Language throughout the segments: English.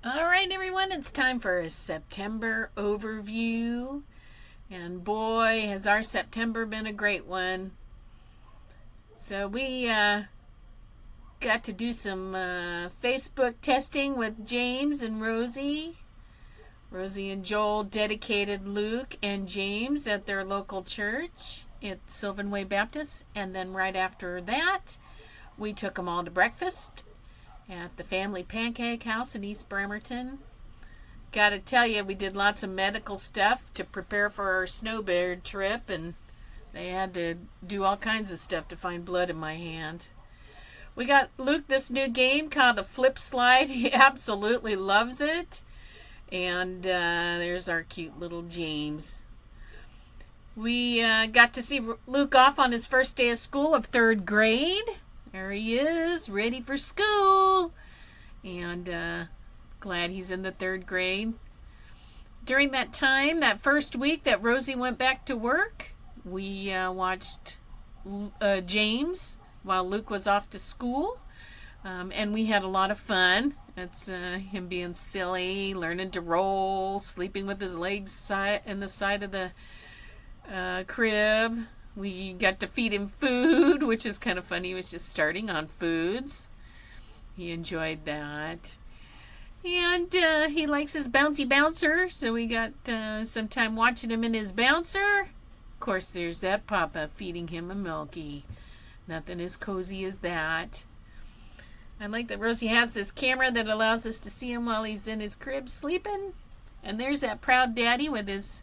All right, everyone, it's time for a September overview. And boy, has our September been a great one. So we got to do some Facebook testing with James and Rosie. Rosie and Joel dedicated Luke and James at their local church at Sylvan Way Baptist. And then right after that, we took them all to breakfast at the Family Pancake House in East Bremerton. Gotta tell you, we did lots of medical stuff to prepare for our snowbird trip, and they had to do all kinds of stuff to find blood in my hand. We got Luke this new game called the Flip Slide. He absolutely loves it. And there's our cute little James. We got to see Luke off on his first day of school of third grade. There he is, ready for school. And glad he's in the third grade. During that time, that first week that Rosie went back to work, we watched James while Luke was off to school. And we had a lot of fun. It's him being silly, learning to roll, sleeping with his legs in the side of the crib. We got to feed him food, which is kind of funny. He was just starting on foods. He enjoyed that. And he likes his bouncy bouncer, so we got some time watching him in his bouncer. Of course, there's that Papa feeding him a Milky. Nothing as cozy as that. I like that Rosie has this camera that allows us to see him while he's in his crib sleeping. And there's that proud daddy with his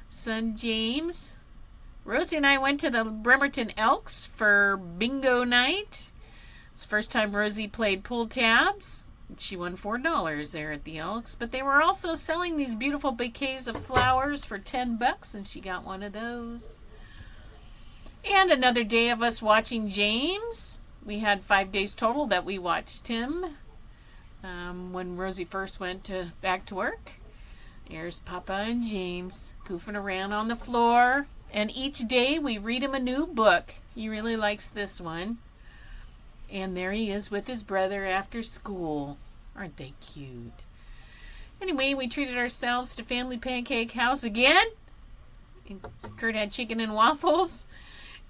son James. Rosie and I went to the Bremerton Elks for bingo night. It's the first time Rosie played pull tabs. She won $4 there at the Elks. But they were also selling these beautiful bouquets of flowers for $10, and she got one of those. And another day of us watching James. We had 5 days total that we watched him when Rosie first went back to work. There's Papa and James goofing around on the floor. And each day we read him a new book. He really likes this one. And there he is with his brother after school. Aren't they cute? Anyway, we treated ourselves to Family Pancake House again. Kurt had chicken and waffles.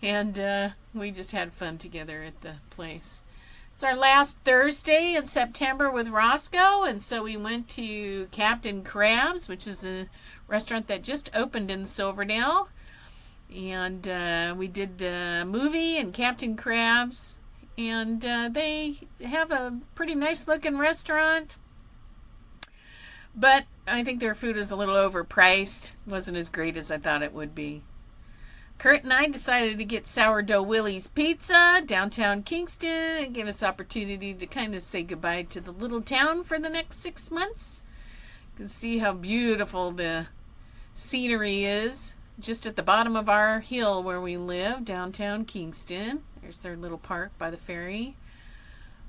And we just had fun together at the place. It's our last Thursday in September with Roscoe, and so we went to Captain Crab's, which is a restaurant that just opened in Silverdale. And we did the movie and Captain Crab's, and they have a pretty nice looking restaurant. But I think their food is a little overpriced. Wasn't as great as I thought it would be. Kurt and I decided to get Sourdough Willie's Pizza downtown Kingston and give us opportunity to kind of say goodbye to the little town for the next 6 months. You can see how beautiful the scenery is just at the bottom of our hill where we live, downtown Kingston. There's their little park by the ferry.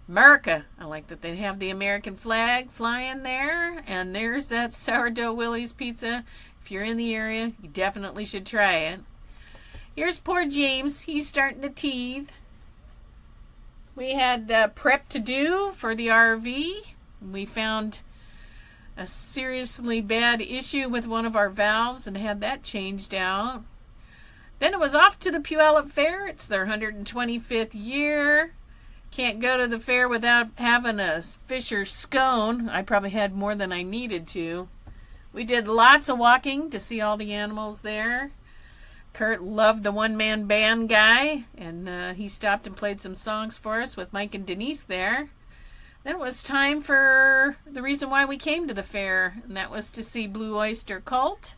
America. I like that they have the American flag flying there. And there's that Sourdough Willie's Pizza. If you're in the area, you definitely should try it. Here's poor James. He's starting to teeth. We had prep to do for the RV. We found a seriously bad issue with one of our valves and had that changed out. Then it was off to the Puyallup Fair. It's their 125th year. Can't go to the fair without having a Fisher scone. I probably had more than I needed to. We did lots of walking to see all the animals there. Kurt loved the one-man band guy, and he stopped and played some songs for us with Mike and Denise there. Then it was time for the reason why we came to the fair, and that was to see Blue Oyster Cult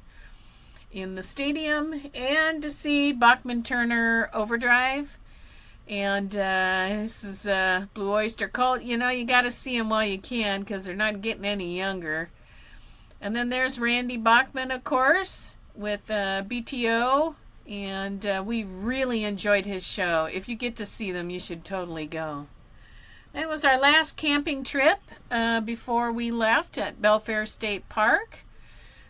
in the stadium and to see Bachman Turner Overdrive. And this is Blue Oyster Cult. You know, you got to see them while you can because they're not getting any younger. And then there's Randy Bachman, of course, with BTO. And we really enjoyed his show. If you get to see them, you should totally go. That was our last camping trip before we left at Belfair State Park.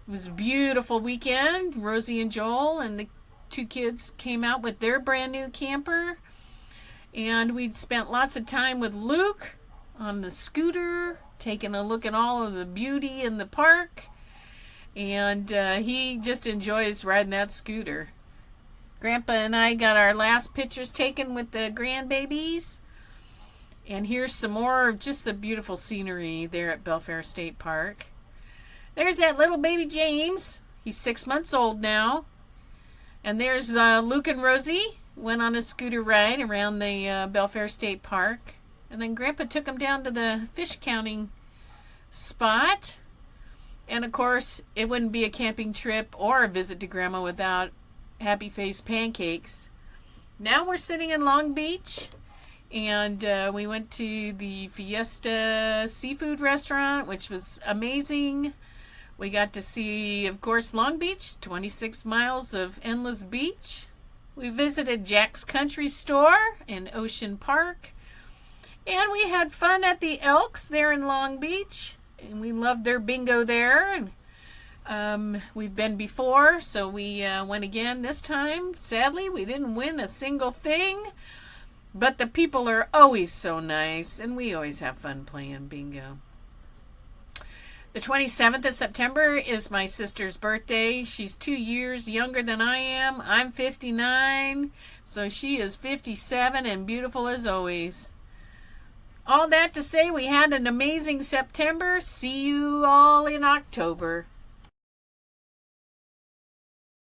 It was a beautiful weekend. Rosie and Joel and the 2 kids came out with their brand new camper. And we'd spent lots of time with Luke on the scooter taking a look at all of the beauty in the park. And he just enjoys riding that scooter. Grandpa and I got our last pictures taken with the grandbabies. And here's some more of just the beautiful scenery there at Belfair State Park. There's that little baby James. He's 6 months old now. And there's Luke and Rosie. Went on a scooter ride around the Belfair State Park. And then Grandpa took them down to the fish counting spot. And of course, it wouldn't be a camping trip or a visit to Grandma without Happy Face pancakes. Now we're sitting in Long Beach, and we went to the Fiesta Seafood Restaurant, which was amazing. We got to see, of course, Long Beach, 26 miles of endless beach. We visited Jack's Country Store in Ocean Park, and we had fun at the Elks there in Long Beach. And we loved their bingo there, and we've been before, so we went again this time. Sadly, we didn't win a single thing, but the people are always so nice, and we always have fun playing bingo. The 27th of September is my sister's birthday. She's 2 years younger than I am. I'm 59, so she is 57 and beautiful as always. All that to say, we had an amazing September. See you all in October.